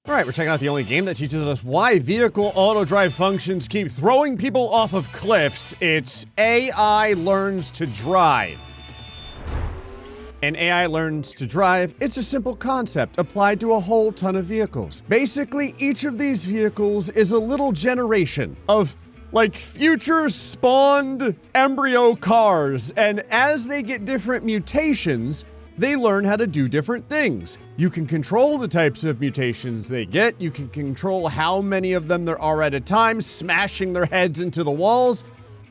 All right, we're checking out the only game that teaches us why vehicle auto-drive functions keep throwing people off of cliffs. It's AI learns to drive. And AI learns to drive, it's a simple concept applied to a whole ton of vehicles. Basically, each of these vehicles is a little generation of like future spawned embryo cars. And as they get different mutations, they learn how to do different things. You can control the types of mutations they get. You can control how many of them there are at a time, smashing their heads into the walls.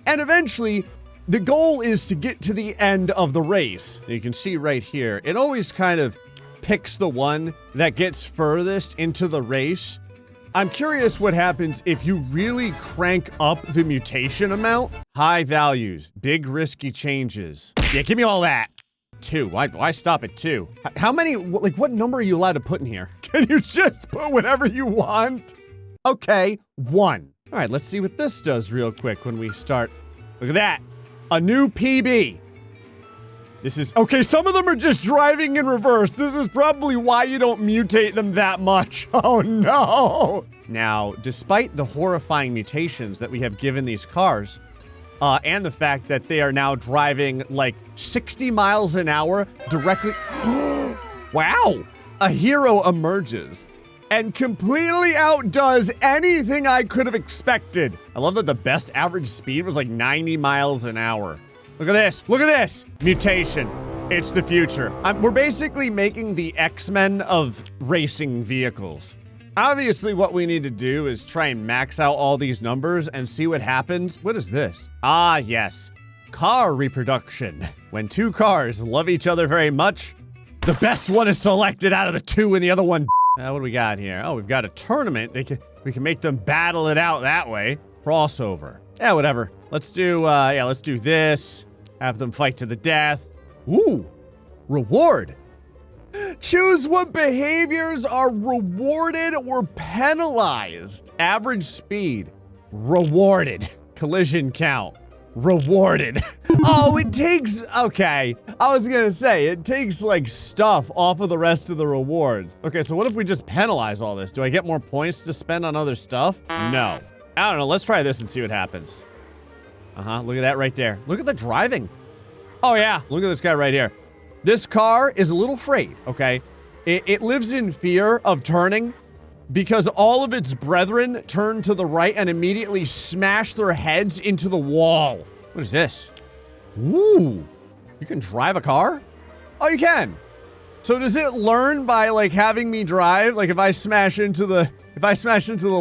And eventually, the goal is to get to the end of the race. You can see right here, it always kind of picks the one that gets furthest into the race. I'm curious what happens if you really crank up the mutation amount. High values, big risky changes. Yeah, give me all that. 2. Why stop at 2? How many, like, what number are you allowed to put in here? Can you just put whatever you want? Okay, 1. All right, let's see what this does real quick when we start. Look at that. A new PB. This is, okay, some of them are just driving in reverse. This is probably why you don't mutate them that much. Oh, no. Now, despite the horrifying mutations that we have given these cars, and the fact that they are now driving like 60 miles an hour directly. Wow! A hero emerges and completely outdoes anything I could have expected. I love that the best average speed was like 90 miles an hour. Look at this. Look at this. Mutation. It's the future. We're basically making the X-Men of racing vehicles. Obviously, what we need to do is try and max out all these numbers and see what happens. What is this? Ah, yes. Car reproduction. When 2 cars love each other very much, the best one is selected out of the 2 and the other one. What do we got here? Oh, we've got a tournament. We can make them battle it out that way. Crossover. Yeah, whatever. Let's do, let's do this. Have them fight to the death. Ooh, reward. Choose what behaviors are rewarded or penalized. Average speed, rewarded. Collision count, rewarded. Oh, it takes, okay. I was gonna say, it takes like stuff off of the rest of the rewards. Okay, so what if we just penalize all this? Do I get more points to spend on other stuff? No. I don't know, let's try this and see what happens. Look at that right there. Look at the driving. Oh yeah, look at this guy right here. This car is a little afraid, okay? It lives in fear of turning because all of its brethren turn to the right and immediately smash their heads into the wall. What is this? Ooh, you can drive a car? Oh, you can. So does it learn by like having me drive? Like if I smash into the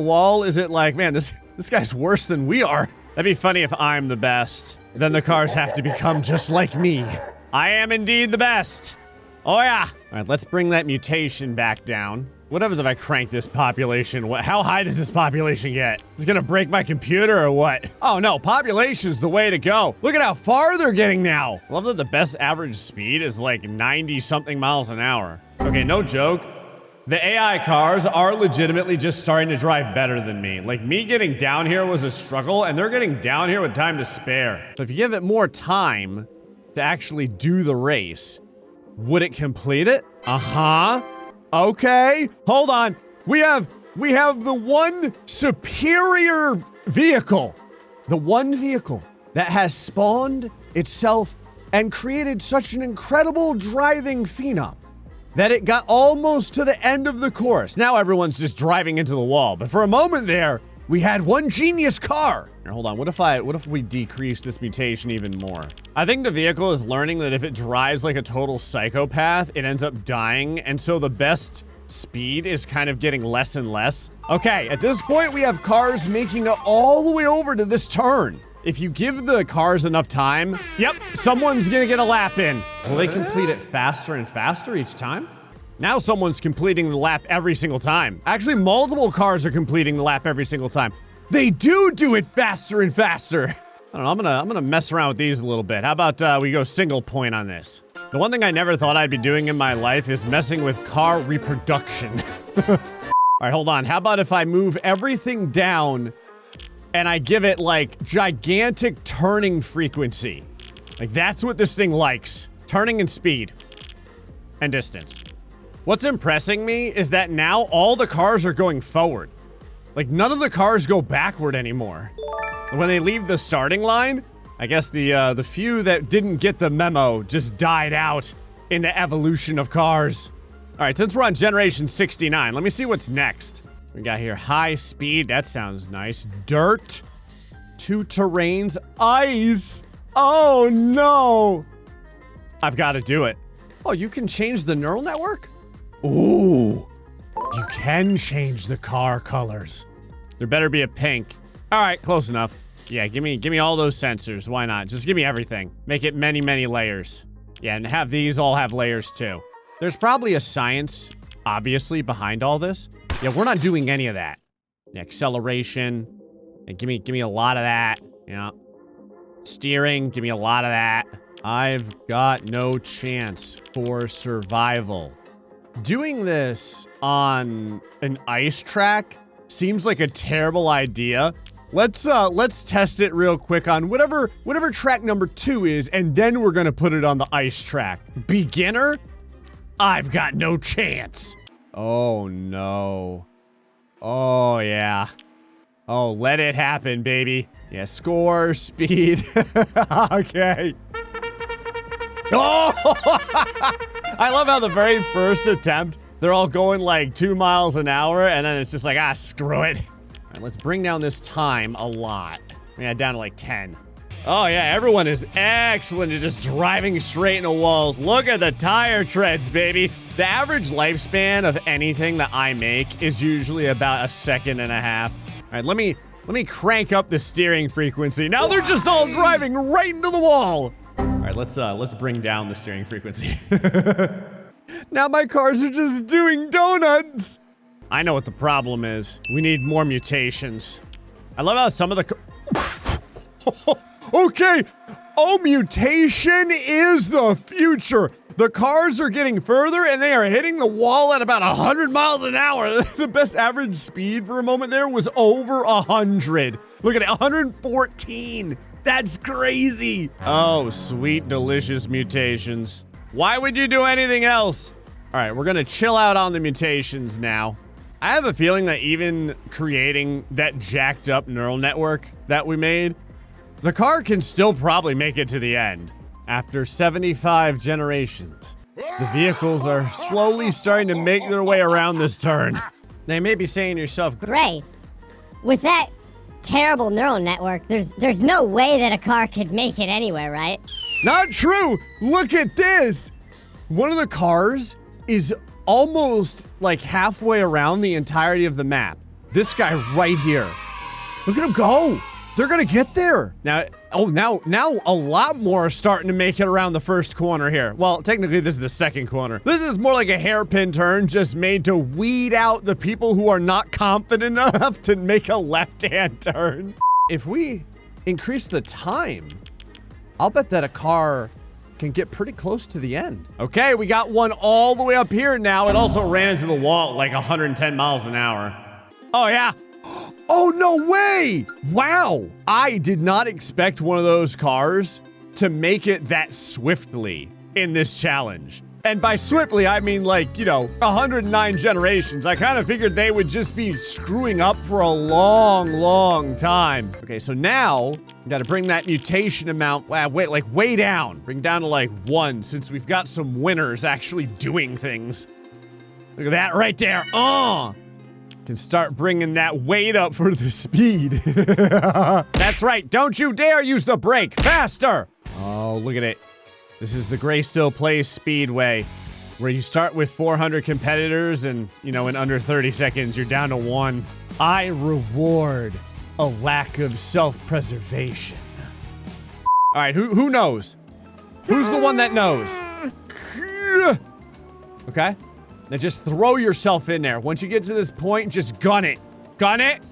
wall, is it like, man, this guy's worse than we are? That'd be funny if I'm the best. Then the cars have to become just like me. I am indeed the best. Oh yeah. All right, let's bring that mutation back down. What happens if I crank this population? How high does this population get? Is it gonna break my computer or what? Oh no, population's the way to go. Look at how far they're getting now. I love that the best average speed is like 90 something miles an hour. Okay, no joke. The AI cars are legitimately just starting to drive better than me. Like me getting down here was a struggle and they're getting down here with time to spare. So if you give it more time to actually do the race, would it complete it? Okay, hold on. We have the one superior vehicle. The one vehicle that has spawned itself and created such an incredible driving phenom that it got almost to the end of the course. Now everyone's just driving into the wall. But for a moment there, we had one genius car. Here, hold on, what if we decrease this mutation even more? I think the vehicle is learning that if it drives like a total psychopath, it ends up dying. And so the best speed is kind of getting less and less. Okay, at this point, we have cars making it all the way over to this turn. If you give the cars enough time, yep, someone's gonna get a lap in. Will they complete it faster and faster each time? Now someone's completing the lap every single time. Actually, multiple cars are completing the lap every single time. They do it faster and faster. I don't know, I'm gonna mess around with these a little bit. How about we go single point on this? The one thing I never thought I'd be doing in my life is messing with car reproduction. All right, hold on. How about if I move everything down and I give it like gigantic turning frequency? Like that's what this thing likes. Turning and speed and distance. What's impressing me is that now all the cars are going forward. Like, none of the cars go backward anymore. When they leave the starting line, I guess the few that didn't get the memo just died out in the evolution of cars. All right, since we're on generation 69, let me see what's next. We got here high speed. That sounds nice. Dirt. 2 terrains. Ice. Oh, no. I've got to do it. Oh, you can change the neural network? Ooh. You can change the car colors. There better be a pink. All right, close enough. Yeah, give me all those sensors. Why not? Just give me everything. Make it many, many layers. Yeah, and have these all have layers too. There's probably a science, obviously, behind all this. Yeah, we're not doing any of that. Yeah, acceleration. Yeah, give me a lot of that. Yeah. Steering, give me a lot of that. I've got no chance for survival. Doing this on an ice track seems like a terrible idea. Let's test it real quick on whatever track number 2 is, and then we're gonna put it on the ice track. Beginner? I've got no chance. Oh no. Oh yeah. Oh, let it happen, baby. Yeah, score, speed. Okay. Oh! I love how the very first attempt, they're all going like 2 miles an hour, and then it's just like, screw it. All right, let's bring down this time a lot. Yeah, down to like 10. Oh yeah, everyone is excellent at just driving straight into walls. Look at the tire treads, baby. The average lifespan of anything that I make is usually about 1.5 seconds. All right, let me crank up the steering frequency. Now they're just all driving right into the wall. All right, let's bring down the steering frequency. Now my cars are just doing donuts. I know what the problem is. We need more mutations. I love how some of the okay. Oh, mutation is the future. The cars are getting further and they are hitting the wall at about 100 miles an hour. The best average speed for a moment there was over 100. Look at it, 114. That's crazy. Oh, sweet, delicious mutations. Why would you do anything else? All right, we're gonna chill out on the mutations now. I have a feeling that even creating that jacked up neural network that we made, the car can still probably make it to the end. After 75 generations, the vehicles are slowly starting to make their way around this turn. Now you may be saying to yourself, Gray, with that terrible neural network, there's no way that a car could make it anywhere, right? not true. Look at this. One of the cars is almost like halfway around the entirety of the map. This guy right here. Look at him go. They're gonna get there. Now a lot more are starting to make it around the first corner here. Well, technically this is the second corner. This is more like a hairpin turn just made to weed out the people who are not confident enough to make a left-hand turn. If we increase the time, I'll bet that a car can get pretty close to the end. Okay, we got one all the way up here now. It also ran into the wall at like 110 miles an hour. Oh yeah. Oh, no way! Wow! I did not expect one of those cars to make it that swiftly in this challenge. And by swiftly, I mean like, 109 generations. I kind of figured they would just be screwing up for a long, long time. Okay, so now, we gotta bring that mutation amount, way down. Bring down to like 1, since we've got some winners actually doing things. Look at that right there. Can start bringing that weight up for the speed. That's right, don't you dare use the brake, faster! Oh, look at it. This is the GrayStillPlays Speedway, where you start with 400 competitors and, in under 30 seconds, you're down to 1. I reward a lack of self-preservation. All right, who knows? Who's the one that knows? Okay. Now just throw yourself in there. Once you get to this point, just gun it. Gun it.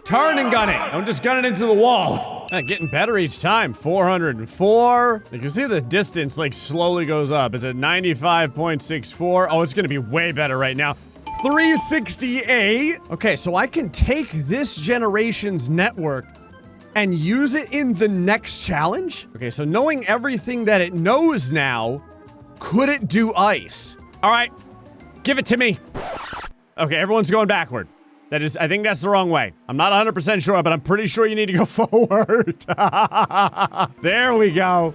Turn and gun it. Don't just gun it into the wall. Getting better each time. 404. You can see the distance slowly goes up. It's at 95.64. Oh, it's gonna be way better right now. 368. Okay, so I can take this generation's network and use it in the next challenge? Okay, so knowing everything that it knows now, could it do ice? All right. Give it to me. Okay, everyone's going backward. I think that's the wrong way. I'm not 100% sure, but I'm pretty sure you need to go forward. There we go.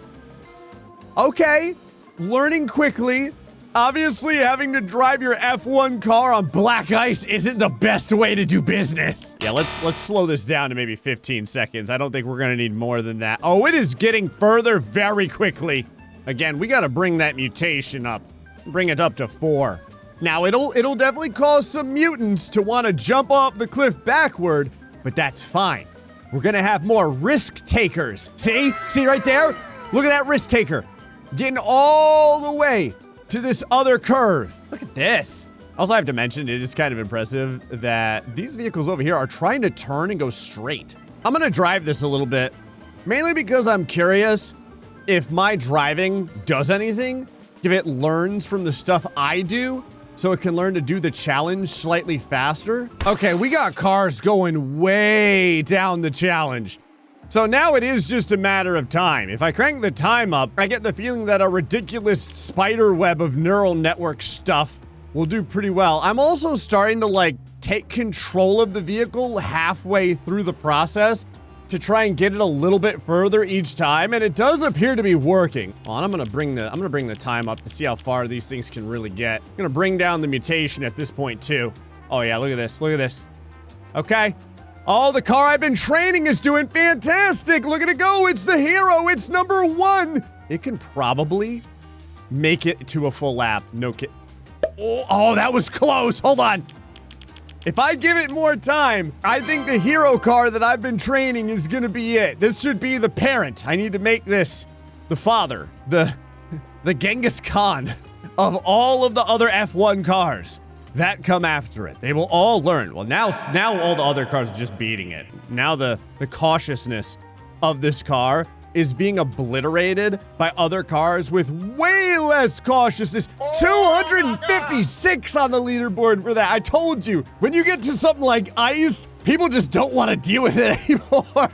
Okay, learning quickly. Obviously, having to drive your F1 car on black ice isn't the best way to do business. Yeah, let's slow this down to maybe 15 seconds. I don't think we're gonna need more than that. Oh, it is getting further very quickly. Again, we gotta bring that mutation up. Bring it up to 4. Now, it'll definitely cause some mutants to want to jump off the cliff backward, but that's fine. We're gonna have more risk takers. See? See right there? Look at that risk taker. Getting all the way to this other curve. Look at this. Also, I have to mention, it is kind of impressive that these vehicles over here are trying to turn and go straight. I'm gonna drive this a little bit, mainly because I'm curious if my driving does anything, if it learns from the stuff I do, so it can learn to do the challenge slightly faster. Okay, we got cars going way down the challenge. So now it is just a matter of time. If I crank the time up, I get the feeling that a ridiculous spider web of neural network stuff will do pretty well. I'm also starting to like take control of the vehicle halfway through the process to try and get it a little bit further each time, and it does appear to be working. Oh, and I'm gonna bring the time up to see how far these things can really get. I'm gonna bring down the mutation at this point too. Oh yeah, look at this, look at this. Okay. Oh, the car I've been training is doing fantastic. Look at it go, it's the hero, it's number 1. It can probably make it to a full lap, no kid. Oh, that was close, hold on. If I give it more time, I think the hero car that I've been training is gonna be it. This should be the parent. I need to make this the father, the Genghis Khan of all of the other F1 cars that come after it. They will all learn. Well, now all the other cars are just beating it. Now the cautiousness of this car is being obliterated by other cars with way less cautiousness. 256 on the leaderboard for that. I told you, when you get to something like ice, people just don't want to deal with it anymore.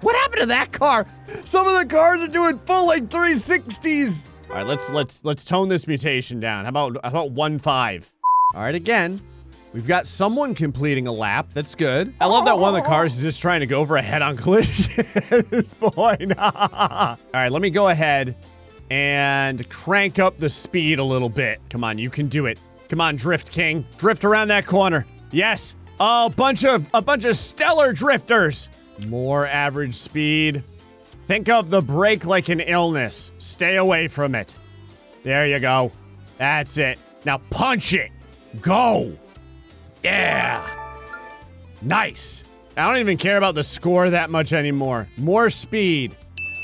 What happened to that car? Some of the cars are doing full like 360s. All right, let's tone this mutation down. How about 1.5? All right, again, we've got someone completing a lap. That's good. I love that one of the cars is just trying to go for a head-on collision at this point. All right, let me go ahead and crank up the speed a little bit. Come on, you can do it. Come on, Drift King. Drift around that corner. Yes. Oh, a bunch of stellar drifters. More average speed. Think of the brake like an illness. Stay away from it. There you go. That's it. Now punch it. Go. Yeah. Nice. I don't even care about the score that much anymore. More speed.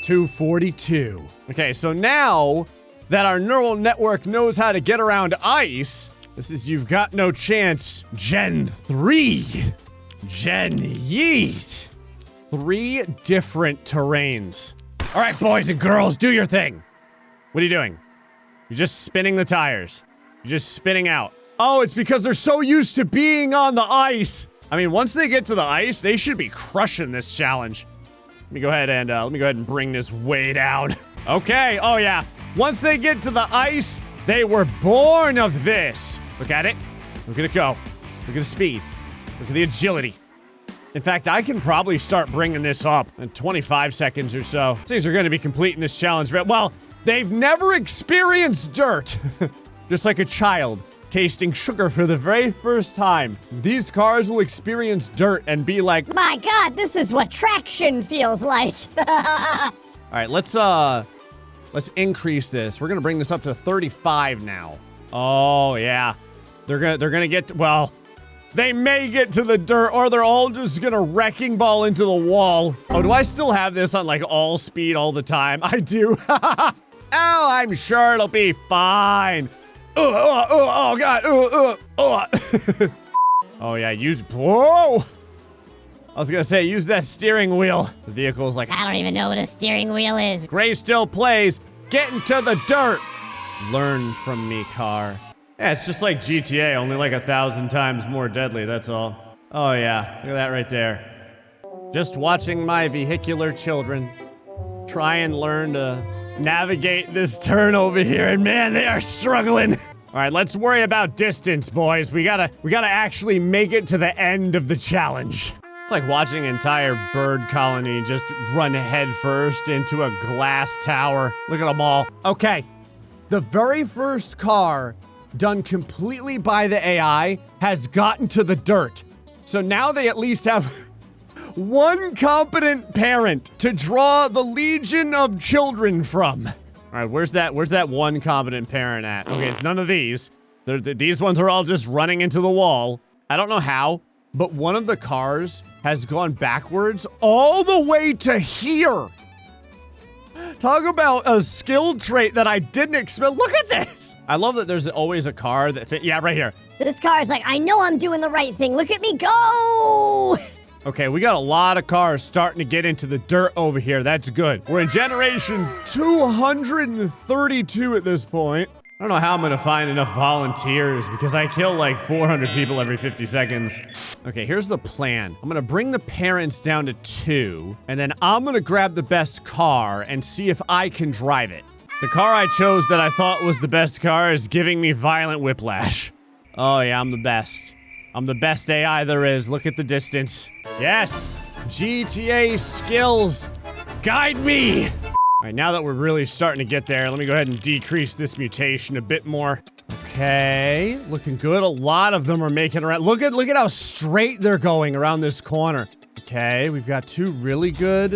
242. Okay, so now that our neural network knows how to get around ice, this is You've Got No Chance Gen 3. Gen Yeet. 3 different terrains. All right, boys and girls, do your thing. What are you doing? You're just spinning the tires. You're just spinning out. Oh, it's because they're so used to being on the ice. I mean, once they get to the ice, they should be crushing this challenge. Let me go ahead and bring this way down. Okay. Oh yeah. Once they get to the ice, they were born of this. Look at it. Look at it go. Look at the speed. Look at the agility. In fact, I can probably start bringing this up in 25 seconds or so. These are going to be completing this challenge. Well, they've never experienced dirt. Just like a child tasting sugar for the very first time. These cars will experience dirt and be like, my God, this is what traction feels like. All right, let's increase this. We're gonna bring this up to 35 now. Oh yeah, they're gonna get to, well, they may get to the dirt, or they're all just gonna wrecking ball into the wall. Oh, do I still have this on like all speed all the time? I do. Oh, I'm sure it'll be fine. Oh God. Oh yeah, whoa. I was gonna say, use that steering wheel. The vehicle's like, I don't even know what a steering wheel is. GrayStillPlays, get into the dirt. Learn from me, car. Yeah, it's just like GTA, only like 1,000 times more deadly, that's all. Oh yeah, look at that right there. Just watching my vehicular children try and learn to navigate this turn over here, and man, they are struggling. All right, let's worry about distance, boys. We gotta actually make it to the end of the challenge. It's like watching an entire bird colony just run headfirst into a glass tower. Look at them all. Okay, the very first car done completely by the AI has gotten to the dirt. So now they at least have one competent parent to draw the legion of children from. All right, where's that one competent parent at? Okay, it's none of these. These ones are all just running into the wall. I don't know how, but one of the cars has gone backwards all the way to here. Talk about a skill trait that I didn't expect. Look at this. I love that there's always a car that yeah, right here. This car is like, I know I'm doing the right thing. Look at me go! Okay, we got a lot of cars starting to get into the dirt over here. That's good. We're in generation 232 at this point. I don't know how I'm gonna find enough volunteers because I kill like 400 people every 50 seconds. Okay, here's the plan. I'm gonna bring the parents down to 2, and then I'm gonna grab the best car and see if I can drive it. The car I chose that I thought was the best car is giving me violent whiplash. Oh yeah, I'm the best. I'm the best AI there is. Look at the distance. Yes! GTA skills, guide me! All right, now that we're really starting to get there, let me go ahead and decrease this mutation a bit more. Okay, looking good. A lot of them are making around. Look at how straight they're going around this corner. Okay, we've got 2 really good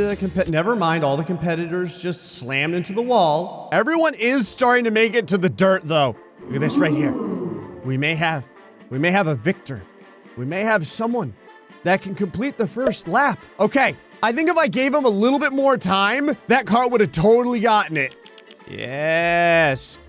never mind, all the competitors just slammed into the wall. Everyone is starting to make it to the dirt, though. Look at this right here. We may have a victor. We may have someone that can complete the first lap. Okay, I think if I gave him a little bit more time, that car would have totally gotten it. Yes.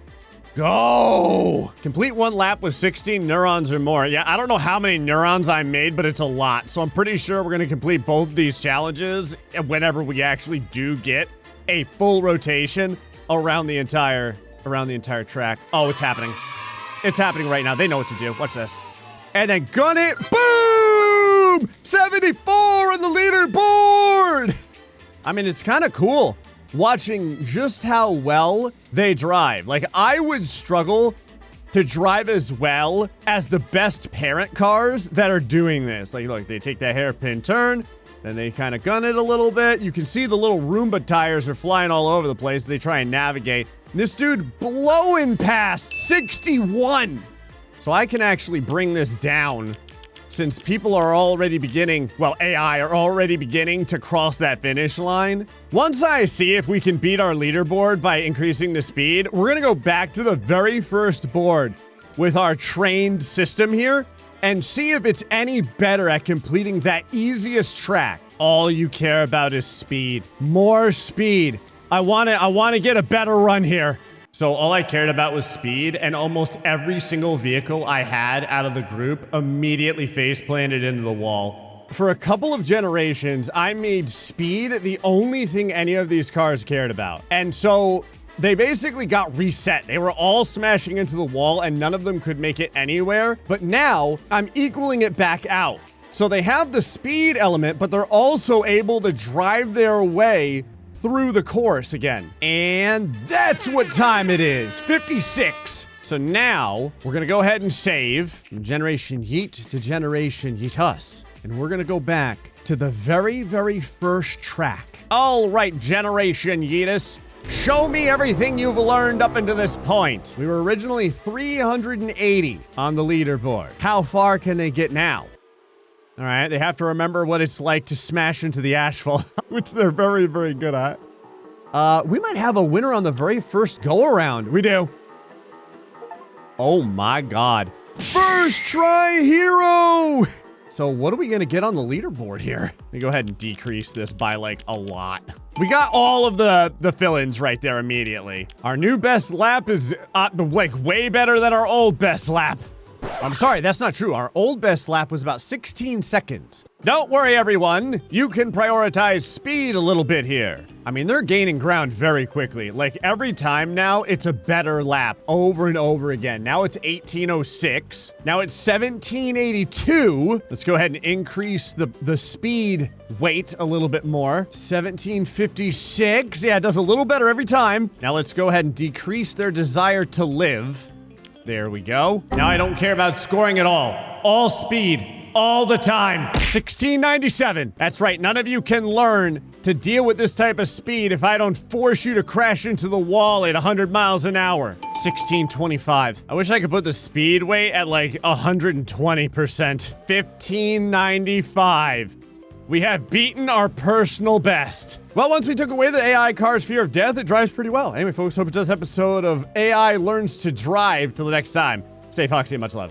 Go! Complete 1 lap with 16 neurons or more. Yeah, I don't know how many neurons I made, but it's a lot. So I'm pretty sure we're gonna complete both these challenges whenever we actually do get a full rotation around the entire track. Oh, it's happening. It's happening right now. They know what to do. Watch this. And then gun it. Boom! 74 on the leaderboard! I mean, it's kind of cool watching just how well they drive. Like, I would struggle to drive as well as the best parent cars that are doing this. Like, look, they take that hairpin turn, then they kind of gun it a little bit. You can see the little Roomba tires are flying all over the place. They try and navigate. This dude blowing past 61. So I can actually bring this down since people are already beginning, well, AI are already beginning to cross that finish line. Once I see if we can beat our leaderboard by increasing the speed, we're gonna go back to the very first board with our trained system here and see if it's any better at completing that easiest track. All you care about is speed. More speed. I wanna get a better run here. So all I cared about was speed, and almost every single vehicle I had out of the group immediately face-planted into the wall. For a couple of generations, I made speed the only thing any of these cars cared about. And so they basically got reset. They were all smashing into the wall, and none of them could make it anywhere. But now, I'm equaling it back out. So they have the speed element, but they're also able to drive their way through the course again. And that's what time it is, 56. So now we're gonna go ahead and save from Generation Yeet to Generation Yeet Us. And we're gonna go back to the very, very first track. All right, Generation Yeetus, show me everything you've learned up until this point. We were originally 380 on the leaderboard. How far can they get now? All right, they have to remember what it's like to smash into the asphalt, which they're very, very good at. We might have a winner on the very first go-around. We do. Oh my God. First try hero! So what are we gonna get on the leaderboard here? Let me go ahead and decrease this by like a lot. We got all of the fill-ins right there immediately. Our new best lap is like way better than our old best lap. I'm sorry, that's not true. Our old best lap was about 16 seconds. Don't worry, everyone. You can prioritize speed a little bit here. I mean, they're gaining ground very quickly. Like, every time now, it's a better lap over and over again. Now it's 1806. Now it's 1782. Let's go ahead and increase the speed weight a little bit more. 1756. Yeah, it does a little better every time. Now let's go ahead and decrease their desire to live. There we go. Now I don't care about scoring at all. All speed, all the time. 1697. That's right, none of you can learn to deal with this type of speed if I don't force you to crash into the wall at 100 miles an hour. 1625. I wish I could put the speed weight at like 120%. 1595. We have beaten our personal best. Well, once we took away the AI car's fear of death, it drives pretty well. Anyway, folks, hope you enjoyed this episode of AI Learns to Drive. Till the next time, stay foxy and much love.